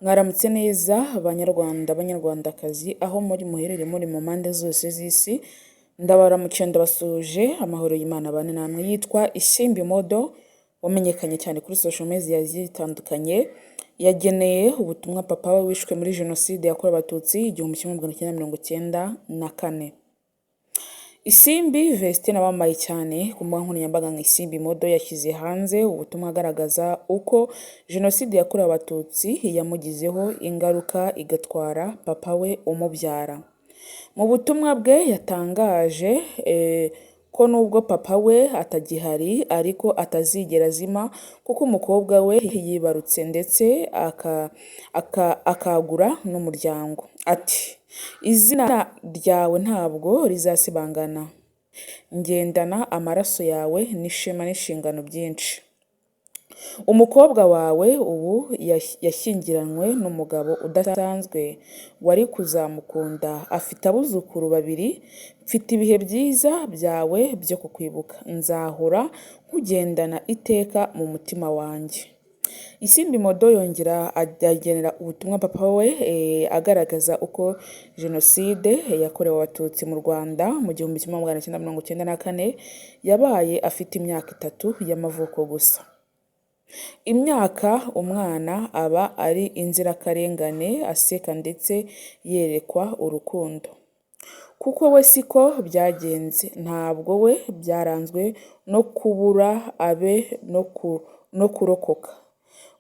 Mwaramutse neza Banyarwanda Banyarwandakazi aho muherereye muri mu mpande zose z'isi, ndabaramukiye ndabasuje amahoro y'Imana abane namwe. Yitwa Isimbi Modo, wamenyekanye cyane kuri social media zitandukanye, yageneye ubutumwa papa we wishwe muri jenoside yakorewe abatutsi 1994. Isimbi Vestine abambaye cyane ku mbuga nkoranyambaga nka Isimbi Modo yashyize hanze ubutumwa agaragaza uko jenoside yakorewe abatutsi yamugizeho ingaruka igatwara papa we umubyara. Mu butumwa bwe yatangaje ko nubwo papa we atagihari ariko atazigera azima kuko umukobwa we yibarutse ndetse akagura n'umuryango. Ati izina ryawe ntabwo rizasibangana, ngendana amaraso yawe n'ishema n'inshingano byinshi. Umukobwa wawe ubu yashyingiranywe n'umugabo udasanzwe wari kuzamukunda, afite abuzukuru 2. Mfite ibihe byiza byawe byo kukwibuka, nzahora nkugendana iteka mu mutima wanjye. Isimbi Modo yongera agenera ubutumwa papa we agaragaza uko jenoside yakorewe abatutsi mu Rwanda mu 1994 yabaye afite imyaka 3 y'amavuko gusa. Imyaka umwana aba ari inzirakarengane, aseka ndetse yerekwa urukundo. Kuko we siko byagenze, ntabwo we byaranzwe no kubura abe no kurokoka.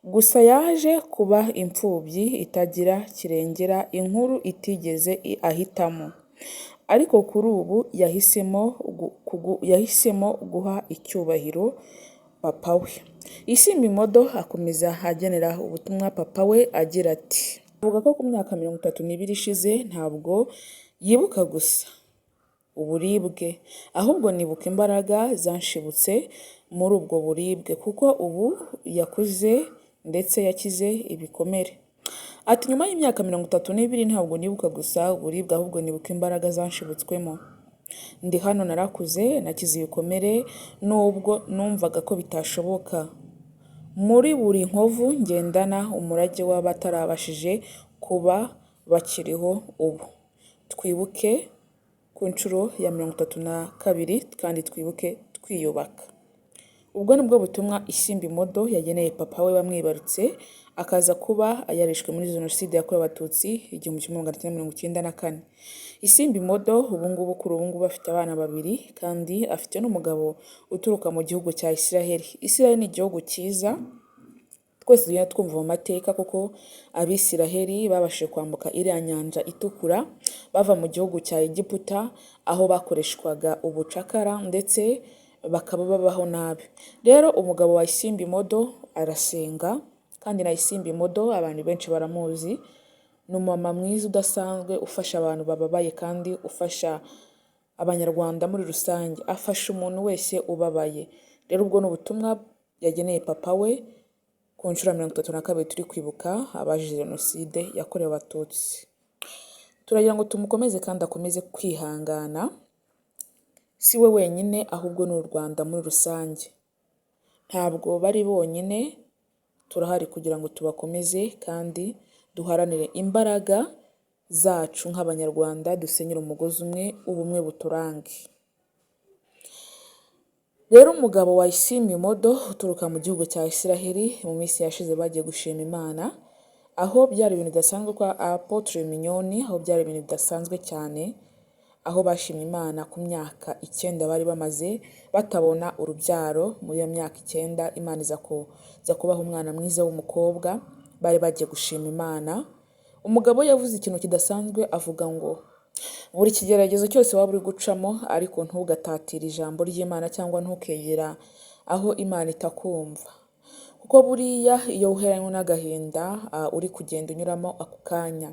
Gusa yaje kuba imfubyi itagira kirengera, inkuru itigeze ahitamo. Ariko kuri ubu yahisemo guha icyubahiro papa we. Isimbi Modo akomeza agenera ubutumwa papa we agira ati, avuga ko ku myaka 32 ishize ntabwo yibuka gusa uburibwe, ahubwo nibuka imbaraga zanshibutse muri ubwo buribwe, kuko ubu yakuze ndetse yakize ibikomere. Ati nyuma y'imyaka 32 ntabwo nibuka gusa uburibwe, ahubwo nibuka imbaraga zanshibutswemo. Ndi hano narakuze, nakize ibikomere nubwo numvaga ko bitashoboka. Muri buri nkovu ngendana umurage w'abatarabashije kuba bakiriho ubu. Twibuke ku nshuro ya 32 kandi twibuke twiyubaka. Ubwo nibwo butumwa Isimbi Modo yageneye papa we wamwibarutse akaza kuba yarishwe muri jenoside yakorewe abatutsi 1994. Isimbi Modo kuri ubu ngubu afite abana 2 kandi afite n'umugabo uturuka mu gihugu cya Israel. Israel ni igihugu cyiza twese tujya twumva mu mateka, kuko Abisiraheli babashije kwambuka iriya nyanja itukura bava mu gihugu cya Egiputa aho bakoreshwaga ubucakara ndetse bakaba babaho nabi. Rero umugabo wa Isimbi Modo arasenga, kandi na Isimbi Modo abantu benshi baramuzi. Ni umumama mwiza udasanzwe ufasha abantu bababaye kandi ufasha Abanyarwanda muri rusange, afasha umuntu wese ubabaye. Rero ubwo ni ubutumwa yageneye papa we ku nshuro 32 turi kwibuka abazize jenoside yakorewe abatutsi. Turagira ngo tumukomeze kandi akomeze kwihangana, si we wenyine ahubwo ni u Rwanda muri rusange. Ntabwo bari bonyine, turahari kugira ngo tubakomeze kandi duharanire imbaraga zacu nk'Abanyarwanda, dusenyere umugozi umwe, ubumwe buturange. Rero umugabo wa Isimbi Modo uturuka mu gihugu cya Israel mu minsi yashize bagiye gushima Imana, aho byari ibintu bidasanzwe kwa Apotre Mignoni, aho byari ibintu bidasanzwe cyane, aho bashimye Imana ku myaka 9 bari bamaze batabona urubyaro. Muri iyo myaka 9 Imana iza kubaha umwana mwiza w'umukobwa, bari bagiye gushima Imana. Umugabo yavuze ikintu kidasanzwe, avuga ngo buri kigeragezo cyose waba uri gucamo ariko ntugatatire ijambo ry'Imana cyangwa ntukegera aho Imana itakumva, kuko buriya iyo uheranywe n'agahinda uri kugenda unyuramo ako kanya,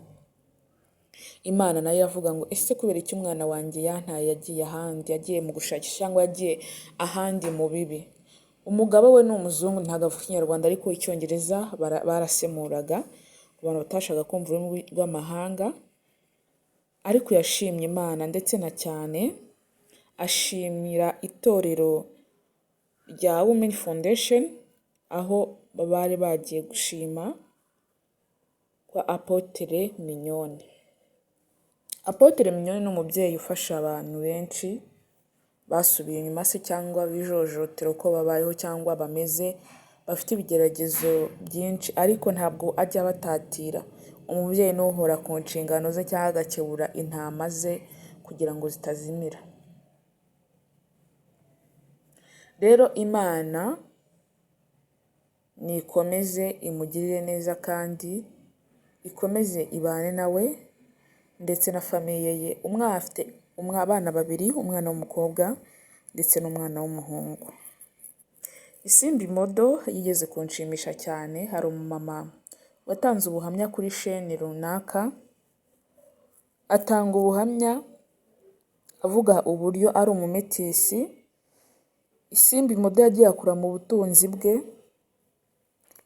Imana nayo yavuga ngo ese kubera iki umwana wanjye yantaye, yagiye ahandi, yagiye mu gushakisha cyangwa yagiye ahandi mu bibi. Umugabo we ni umuzungu, ntabwo avuga Ikinyarwanda ariko Icyongereza barasemuraga ku bantu batashaka kumva ururimi rw'amahanga. Ariko yashimye Imana ndetse na cyane ashimira itorero rya Women Foundation aho bari bagiye gushima kwa Apotre Mignone. Apotre Mignone ni umubyeyi ufasha abantu benshi basubiye inyuma se cyangwa bijojotera uko babayeho cyangwa bameze, bafite ibigeragezo byinshi ariko ntabwo ajya abatatira. Umubyeyi ni uhora ku nshingano ze cyangwa agakebura intama ze kugira ngo zitazimira. Rero Imana nikomeze imugirire neza kandi ikomeze ibane nawe ndetse na famiye ye. Afite abana babiri, umwana w'umukobwa ndetse n'umwana w'umuhungu. Isimbi Modo yigeze kunshimisha cyane. Hari umumama watanze ubuhamya kuri sheni runaka, atanga ubuhamya avuga uburyo ari umumetisi. Isimbi Modo yagiye akura mu butunzi bwe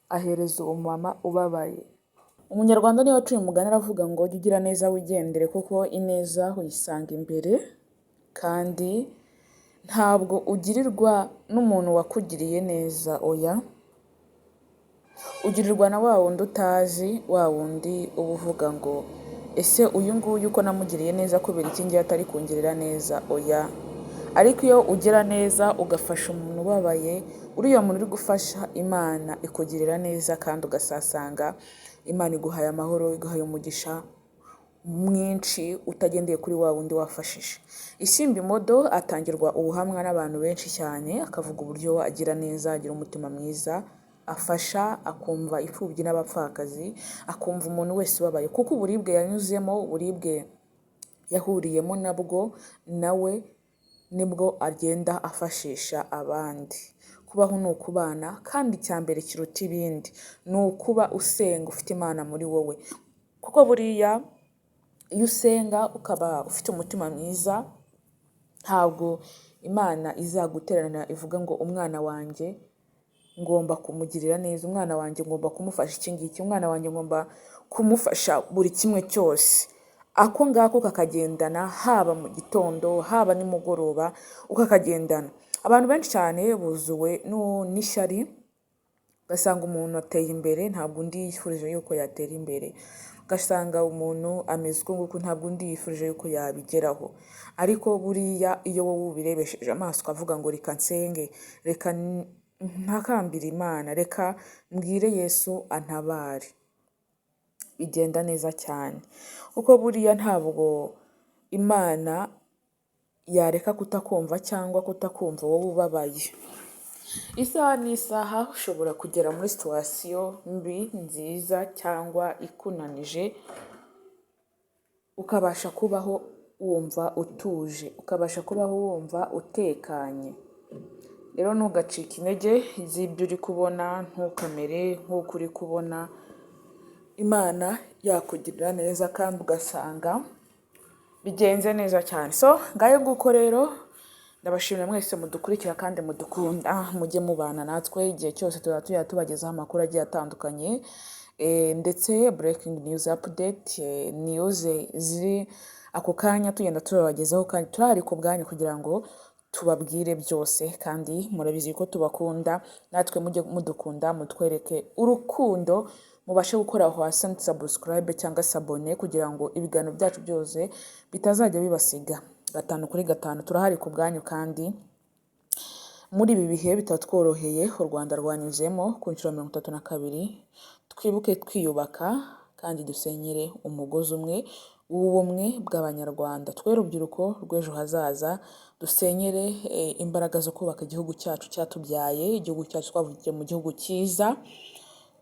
ahereza umumama ubabaye. Umunyarwanda niwe waciye umugani aravuga ngo jya ugira neza wigendere, kuko ineza uyisanga imbere, kandi ntabwo ugirirwa n'umuntu wakugiriye neza, oya, ugirirwa na wa wundi utazi, wa wundi uba uvuga ngo ese uyu nguyu uko namugiriye neza kubera iki ngiye atari kungirira neza, oya. Ariko iyo ugira neza ugafasha umuntu ubabaye, uriya muntu uri gufasha, Imana ikugirira neza kandi ugasasanga Imana iguhaye amahoro, iguhaye umugisha mwinshi utagendeye kuri wa wundi wafashije. Isimbi Modo atangirwa ubuhamwa n'abantu benshi cyane, akavuga uburyo agira neza, agira umutima mwiza, afasha, akumva imfubyi n'abapfakazi, akumva umuntu wese ubabaye, kuko uburibwe yanyuzemo, uburibwe yahuriyemo nabwo nawe nibwo agenda afashisha abandi. Kubaho ni ukubana, kandi icya mbere kiruta ibindi ni ukuba usenga ufite Imana muri wowe, kuko buriya iyo usenga ukaba ufite umutima mwiza, ntabwo Imana izaguteranira ivuga ngo umwana wanjye ngomba kumugirira neza, umwana wanjye ngomba kumufasha iki ngiki, umwana wanjye ngomba kumufasha buri kimwe cyose. Ako ngako kakagendana, haba mu gitondo haba nimugoroba ukakagendana. Abantu benshi cyane buzuwe n'ishyari, ugasanga umuntu ateye imbere ntabwo undi yifurije yuko yatera imbere, ugasanga umuntu ameze uko nguko ntabwo undi yifurije yuko yabigeraho. Ariko buriya iyo wowe ubirebesheje amaso ukavuga ngo reka nsenge, reka ntakambire Imana, reka mbwire Yesu antabare, bigenda neza cyane. Kuko buriya ntabwo Imana yareka kutakumva cyangwa kutakumva wowe ubabaye. Isaha n'isaha ushobora kugera muri situwasiyo mbi, nziza cyangwa ikunanije, ukabasha kubaho wumva utuje, ukabasha kubaho wumva utekanye. Rero ntugacike intege z'ibyo uri kubona, ntukamere nk'uko uri kubona. Imana yakugirira neza kandi ugasanga bigenze neza cyane. So ngayo nguko rero, ndabashimira mwese mudukurikira kandi mudukunda, mujye mubana natwe igihe cyose tujya tubagezaho amakuru agiye atandukanye, ndetse breaking news update, news ziri ako kanya tugenda tubagezaho, kandi turahari ku bwanyu kugira ngo tubabwire byose, kandi murabizi ko tubakunda, natwe mujye mudukunda, mutwereke urukundo, mubashe gukora aho hasi subscribe cyangwa sabone kugira ngo ibiganiro byacu byose bitazajya bibasiga. 5 kuri 5 turahari ku bwanyu, kandi muri ibi bihe bitatworoheye u Rwanda rwanyuzemo ku nshuro 32, twibuke twiyubaka kandi dusenyere umugozi umwe w'ubumwe bw'Abanyarwanda. Twe rubyiruko rw'ejo hazaza, dusenyere imbaraga zo kubaka igihugu cyacu cyatubyaye, igihugu cyacu twavukiye mu gihugu cyiza,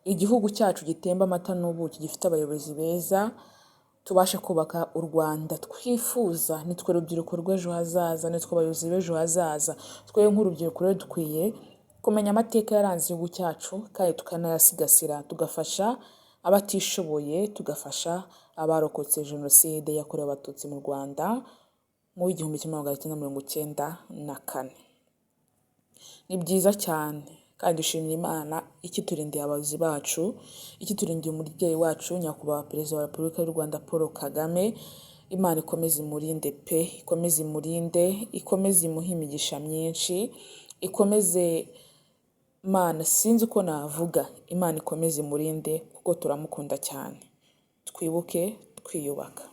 igihugu cyacu gitemba amata n'ubuki, gifite abayobozi beza, tubashe kubaka u Rwanda twifuza. Nitwe rubyiruko rw'ejo hazaza, nitwe abayobozi b'ejo hazaza. Twe nk'urubyiruko rero dukwiye kumenya amateka yaranze igihugu cyacu, kandi tukanayasigasira, tugafasha abatishoboye, tugafasha abarokotse jenoside yakorewe abatutsi mu Rwanda mu 1994. Ni byiza cyane, kandi dushimira Imana ikiturindiye abayobozi bacu, ikiturindiye umubyeyi wacu nyakubahwa Perezida wa Repubulika y'u Rwanda Paul Kagame. Imana ikomeze imurinde pe, ikomeze imurinde, ikomeze imuhe imigisha myinshi, ikomeze, Imana sinzi uko navuga, Imana ikomeze imurinde kuko turamukunda cyane. twibuke twiyubaka.